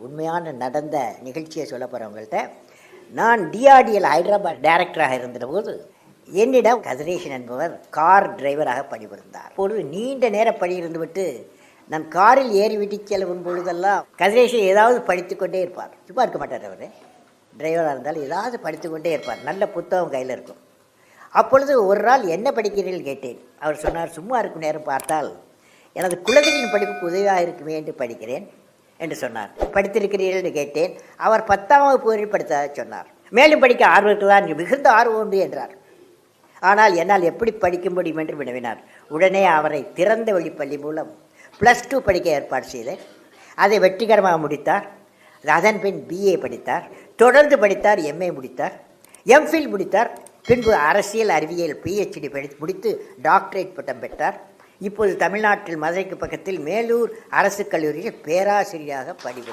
உண்மையான நடந்த நிகழ்ச்சியை சொல்ல போகிறவங்கள்ட்ட, நான் டிஆர்டிஎல் ஹைதராபாத் டைரக்டராக இருந்தபோது என்னிடம் கதிரேசன் என்பவர் கார் டிரைவராக பணிபுரிந்தார். அப்பொழுது நீண்ட நேர பணியிருந்துவிட்டு நான் காரில் ஏறி விட்டு செல்லும் பொழுதெல்லாம் கதிரேசன் ஏதாவது படித்துக்கொண்டே இருப்பார். சும்மா இருக்க மாட்டார். அவர் டிரைவராக இருந்தாலும் ஏதாவது படித்துக்கொண்டே இருப்பார். நல்ல புத்தகம் கையில் இருக்கும். அப்பொழுது ஒரு நாள் என்ன படிக்கிறீர்கள் கேட்டேன். அவர் சொன்னார், சும்மா இருக்கும் நேரம் பார்த்தால் எனது குழந்தைகளின் படிப்புக்கு உதவியாக இருக்குமே என்று படிக்கிறேன் என்று சொன்னார். படித்திருக்கிறீர்கள் என்று கேட்டேன். அவர் 10ஆம் வகுப்பு வரை படித்ததாக சொன்னார். மேலும் படிக்க ஆர்வத்தில் தான் மிகுந்த ஆர்வம் உண்டு என்றார். ஆனால் என்னால் எப்படி படிக்க முடியும் என்று வினவினார். உடனே அவரை திறந்த வழிப்பள்ளி மூலம் +2 படிக்க ஏற்பாடு செய்தேன். அதை வெற்றிகரமாக முடித்தார். அதன் பின் BA படித்தார். தொடர்ந்து படித்தார். MA முடித்தார். MPhil முடித்தார். பின்பு அரசியல் அறிவியல் PhD முடித்து டாக்டரேட் பட்டம் பெற்றார். இப்போது தமிழ்நாட்டில் மதுரைக்கு பக்கத்தில் மேலூர் அரசு கல்லூரியில் பேராசிரியராக பணிபுரிகிறார்.